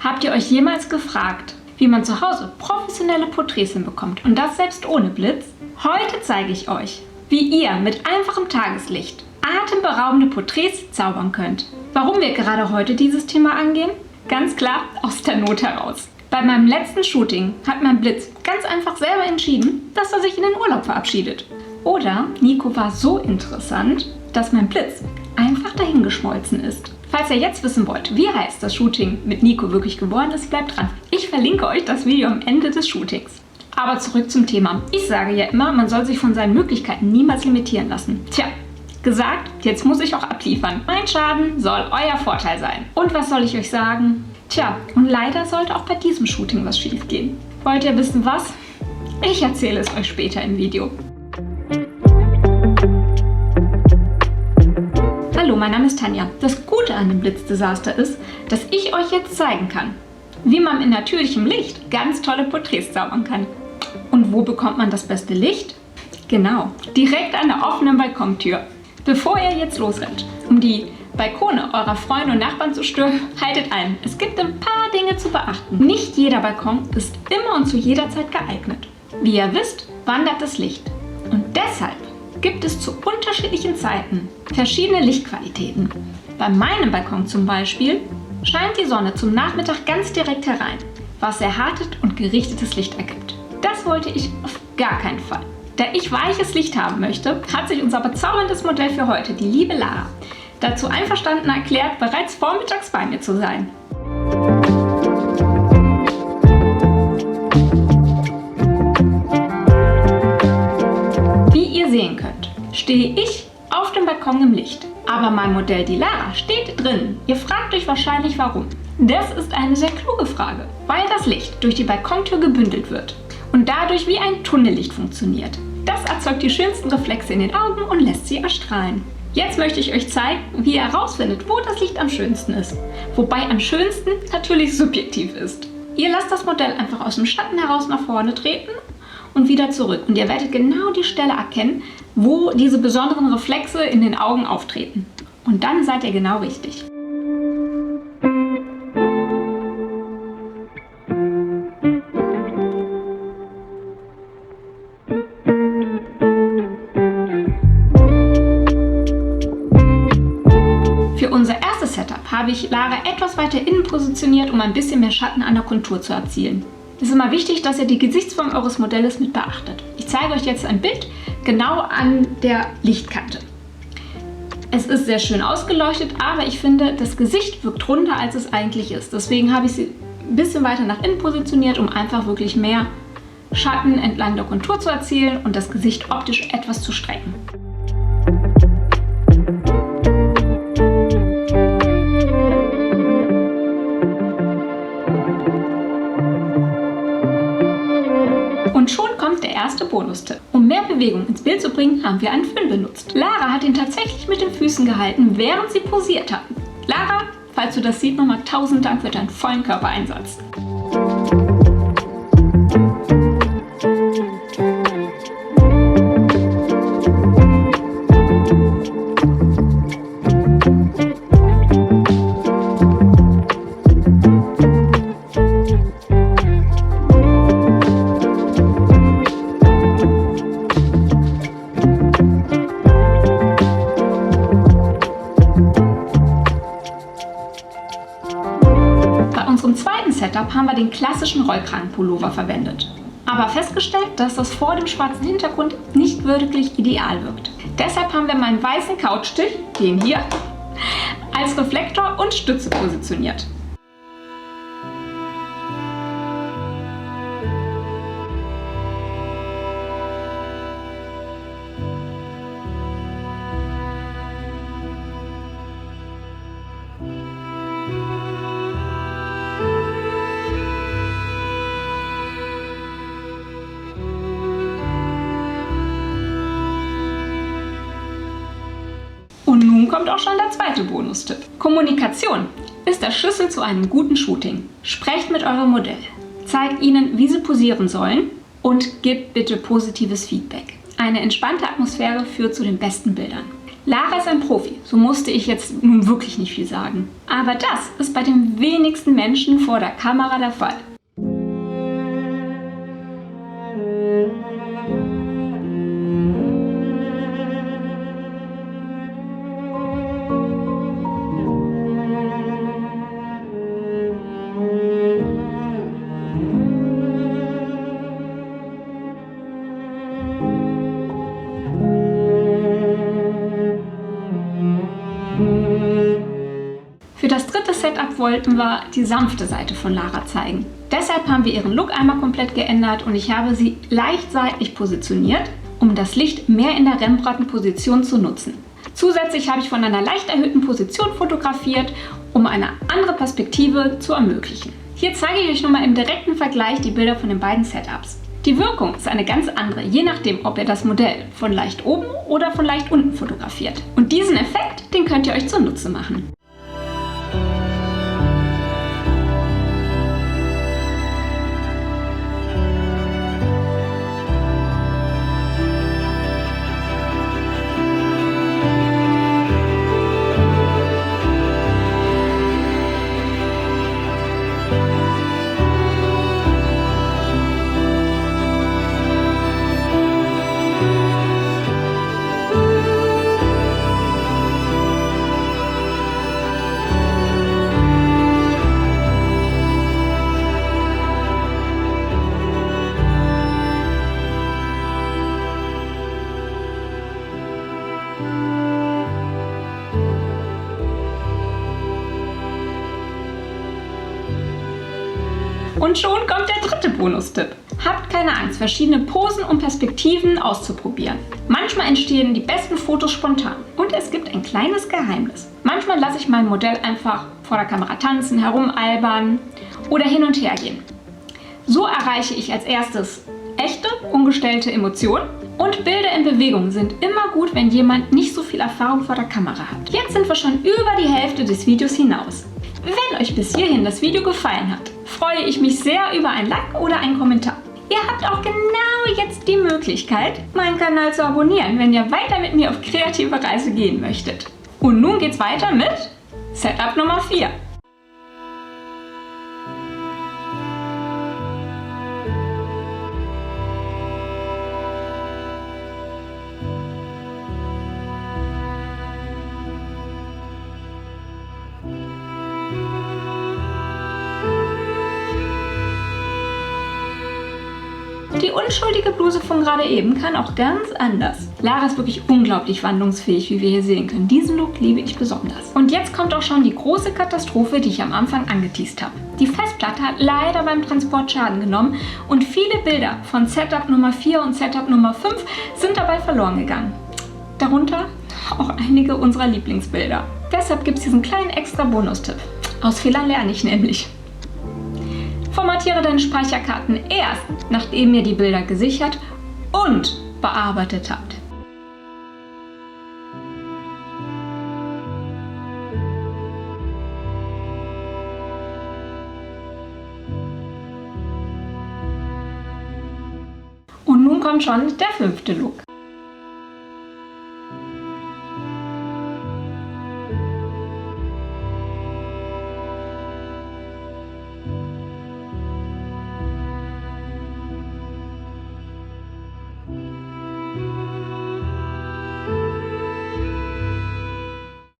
Habt ihr euch jemals gefragt, wie man zu Hause professionelle Porträts hinbekommt und das selbst ohne Blitz? Heute zeige ich euch, wie ihr mit einfachem Tageslicht atemberaubende Porträts zaubern könnt. Warum wir gerade heute dieses Thema angehen? Ganz klar aus der Not heraus. Bei meinem letzten Shooting hat mein Blitz ganz einfach selber entschieden, dass er sich in den Urlaub verabschiedet. Oder Nico war so interessant, dass mein Blitz einfach dahingeschmolzen ist. Falls ihr jetzt wissen wollt, wie heiß das Shooting mit Nico wirklich geworden ist, bleibt dran. Ich verlinke euch das Video am Ende des Shootings. Aber zurück zum Thema. Ich sage ja immer, man soll sich von seinen Möglichkeiten niemals limitieren lassen. Tja, gesagt, jetzt muss ich auch abliefern. Mein Schaden soll euer Vorteil sein. Und was soll ich euch sagen? Tja, und leider sollte auch bei diesem Shooting was schief gehen. Wollt ihr wissen was? Ich erzähle es euch später im Video. Hallo, mein Name ist Tanja. Das Gute an dem Blitzdesaster ist, dass ich euch jetzt zeigen kann, wie man in natürlichem Licht ganz tolle Porträts zaubern kann. Und wo bekommt man das beste Licht? Genau, direkt an der offenen Balkontür. Bevor ihr jetzt losrennt, um die Balkone eurer Freunde und Nachbarn zu stürmen, haltet ein. Es gibt ein paar Dinge zu beachten. Nicht jeder Balkon ist immer und zu jeder Zeit geeignet. Wie ihr wisst, wandert das Licht. Und deshalb gibt es zu unterschiedlichen Zeiten verschiedene Lichtqualitäten. Bei meinem Balkon zum Beispiel scheint die Sonne zum Nachmittag ganz direkt herein, was erhärtet und gerichtetes Licht ergibt. Das wollte ich auf gar keinen Fall. Da ich weiches Licht haben möchte, hat sich unser bezauberndes Modell für heute, die liebe Lara, dazu einverstanden erklärt, bereits vormittags bei mir zu sein. Wie ihr sehen könnt, stehe ich auf dem Balkon im Licht. Aber mein Modell, die Lara, steht drin. Ihr fragt euch wahrscheinlich warum. Das ist eine sehr kluge Frage, weil das Licht durch die Balkontür gebündelt wird und dadurch wie ein Tunnellicht funktioniert. Das erzeugt die schönsten Reflexe in den Augen und lässt sie erstrahlen. Jetzt möchte ich euch zeigen, wie ihr herausfindet, wo das Licht am schönsten ist. Wobei am schönsten natürlich subjektiv ist. Ihr lasst das Modell einfach aus dem Schatten heraus nach vorne treten und wieder zurück. Und ihr werdet genau die Stelle erkennen, wo diese besonderen Reflexe in den Augen auftreten. Und dann seid ihr genau richtig. Für unser erstes Setup habe ich Lara etwas weiter innen positioniert, um ein bisschen mehr Schatten an der Kontur zu erzielen. Es ist immer wichtig, dass ihr die Gesichtsform eures Modells mit beachtet. Ich zeige euch jetzt ein Bild genau an der Lichtkante. Es ist sehr schön ausgeleuchtet, aber ich finde, das Gesicht wirkt runder, als es eigentlich ist. Deswegen habe ich sie ein bisschen weiter nach innen positioniert, um einfach wirklich mehr Schatten entlang der Kontur zu erzielen und das Gesicht optisch etwas zu strecken. Und schon kommt der erste Bonustipp. Um mehr Bewegung ins Bild zu bringen, haben wir einen Föhn benutzt. Lara hat ihn tatsächlich mit den Füßen gehalten, während sie posiert hat. Lara, falls du das siehst, nochmal 1000 Dank für deinen vollen Körpereinsatz. Zum zweiten Setup haben wir den klassischen Rollkragenpullover verwendet. Aber festgestellt, dass das vor dem schwarzen Hintergrund nicht wirklich ideal wirkt. Deshalb haben wir meinen weißen Couchtisch, den hier, als Reflektor und Stütze positioniert. Und nun kommt auch schon der zweite Bonustipp. Kommunikation ist der Schlüssel zu einem guten Shooting. Sprecht mit eurem Modell, zeigt ihnen, wie sie posieren sollen und gebt bitte positives Feedback. Eine entspannte Atmosphäre führt zu den besten Bildern. Lara ist ein Profi, so musste ich jetzt nun wirklich nicht viel sagen. Aber das ist bei den wenigsten Menschen vor der Kamera der Fall. Für das dritte Setup wollten wir die sanfte Seite von Lara zeigen. Deshalb haben wir ihren Look einmal komplett geändert und ich habe sie leicht seitlich positioniert, um das Licht mehr in der Rembrandt-Position zu nutzen. Zusätzlich habe ich von einer leicht erhöhten Position fotografiert, um eine andere Perspektive zu ermöglichen. Hier zeige ich euch nochmal im direkten Vergleich die Bilder von den beiden Setups. Die Wirkung ist eine ganz andere, je nachdem, ob ihr das Modell von leicht oben oder von leicht unten fotografiert. Und diesen Effekt, den könnt ihr euch zunutze machen. Und schon kommt der dritte Bonustipp. Habt keine Angst, verschiedene Posen und Perspektiven auszuprobieren. Manchmal entstehen die besten Fotos spontan und es gibt ein kleines Geheimnis. Manchmal lasse ich mein Modell einfach vor der Kamera tanzen, herumalbern oder hin und her gehen. So erreiche ich als erstes echte, ungestellte Emotionen und Bilder in Bewegung sind immer gut, wenn jemand nicht so viel Erfahrung vor der Kamera hat. Jetzt sind wir schon über die Hälfte des Videos hinaus. Wenn euch bis hierhin das Video gefallen hat, freue ich mich sehr über ein Like oder einen Kommentar. Ihr habt auch genau jetzt die Möglichkeit, meinen Kanal zu abonnieren, wenn ihr weiter mit mir auf kreative Reise gehen möchtet. Und nun geht's weiter mit Setup Nummer 4. Die unschuldige Bluse von gerade eben kann auch ganz anders. Lara ist wirklich unglaublich wandlungsfähig, wie wir hier sehen können. Diesen Look liebe ich besonders. Und jetzt kommt auch schon die große Katastrophe, die ich am Anfang angeteast habe. Die Festplatte hat leider beim Transport Schaden genommen und viele Bilder von Setup Nummer 4 und Setup Nummer 5 sind dabei verloren gegangen. Darunter auch einige unserer Lieblingsbilder. Deshalb gibt es diesen kleinen extra Bonustipp. Aus Fehlern lerne ich nämlich. Formatiere deine Speicherkarten erst, nachdem ihr die Bilder gesichert und bearbeitet habt. Und nun kommt schon der 5. Look.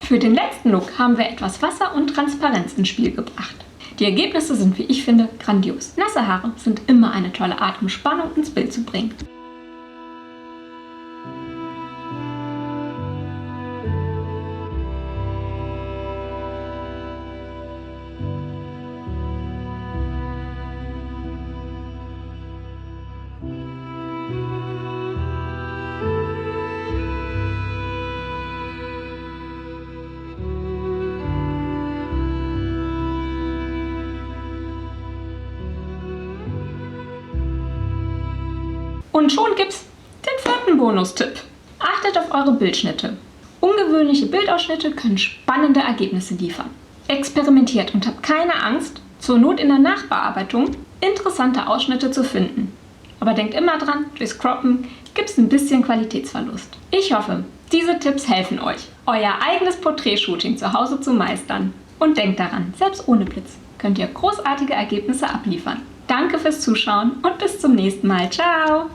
Für den letzten Look haben wir etwas Wasser und Transparenz ins Spiel gebracht. Die Ergebnisse sind, wie ich finde, grandios. Nasse Haare sind immer eine tolle Art, um Spannung ins Bild zu bringen. Und schon gibt's den 4. Bonustipp. Achtet auf eure Bildschnitte. Ungewöhnliche Bildausschnitte können spannende Ergebnisse liefern. Experimentiert und habt keine Angst, zur Not in der Nachbearbeitung interessante Ausschnitte zu finden. Aber denkt immer dran, durchs Croppen gibt es ein bisschen Qualitätsverlust. Ich hoffe, diese Tipps helfen euch, euer eigenes Porträtshooting zu Hause zu meistern. Und denkt daran, selbst ohne Blitz könnt ihr großartige Ergebnisse abliefern. Danke fürs Zuschauen und bis zum nächsten Mal. Ciao!